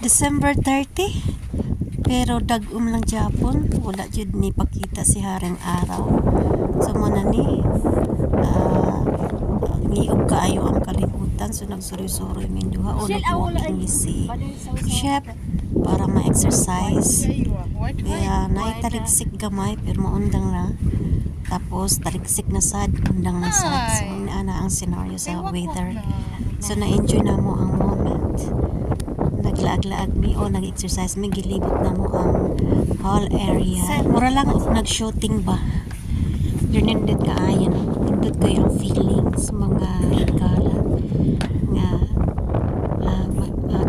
December 30, pero dag-um lang Japon, wala jud ni pakita si haring araw. So muna ni ngiog kaayo ang kalibutan, so nagsuri-suri min duha o nag-walking ni si chef para ma-exercise. Kaya naitaligsik gamay pero maundang na. Tapos taligsik na sad, undang na sad. So ana ang scenario sa weather. So na-enjoy na mo ang moment. Naglaag-laag mi o nag-exercise mi, gilibot na mo ang whole area. Mura lang nag-shooting ba. Nindot ka ayan. Nindot ko yung feelings, mga higala nga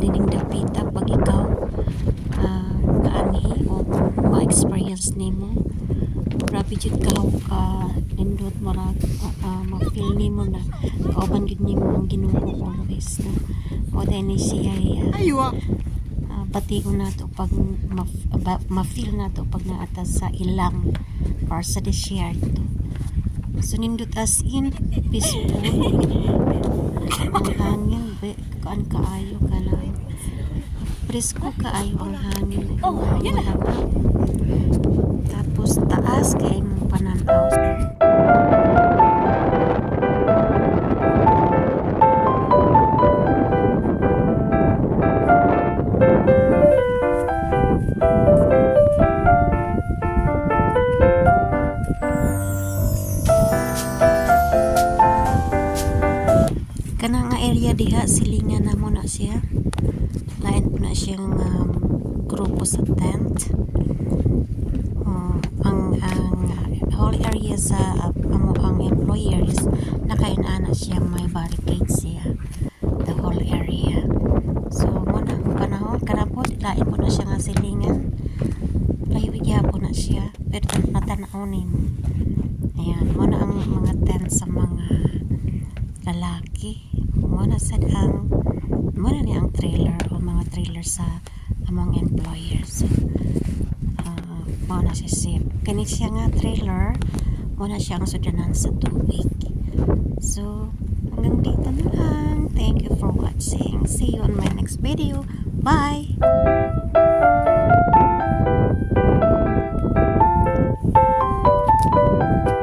dining dapita pag ikaw kaanhi o ma-experience nimo. Grabe jud ka nindot mara ma-feel nimo na kauban gid nimo ang Ginoo always na. O dahil siya batigon na to pag ma-feel na to pag naatas sa ilang or sa desert to. So nindot as in peaceful ang hangin kaan kaayo ka lang presko kaayo ang hangin tapos taas kay mong pananaw. Kanang nga area diha silingan na mo na siya. Lain po na siyang grupo sa tent. Ang whole area sa amo ang employers nakainana siya, may barricade siya the whole area. So mo na panahon karapot lain po na siya nga silingan. Layo po na siya pero natanawin. Ayan, mo na ang mga tent sa mga lalaki. Muna sad ang muna ni ang trailer o mga trailer sa among employers. Muna siya safe. Kani siya nga trailer, muna siyang sudanan sa tubig. So, hanggang dito na lang. Thank you for watching. See you on my next video. Bye!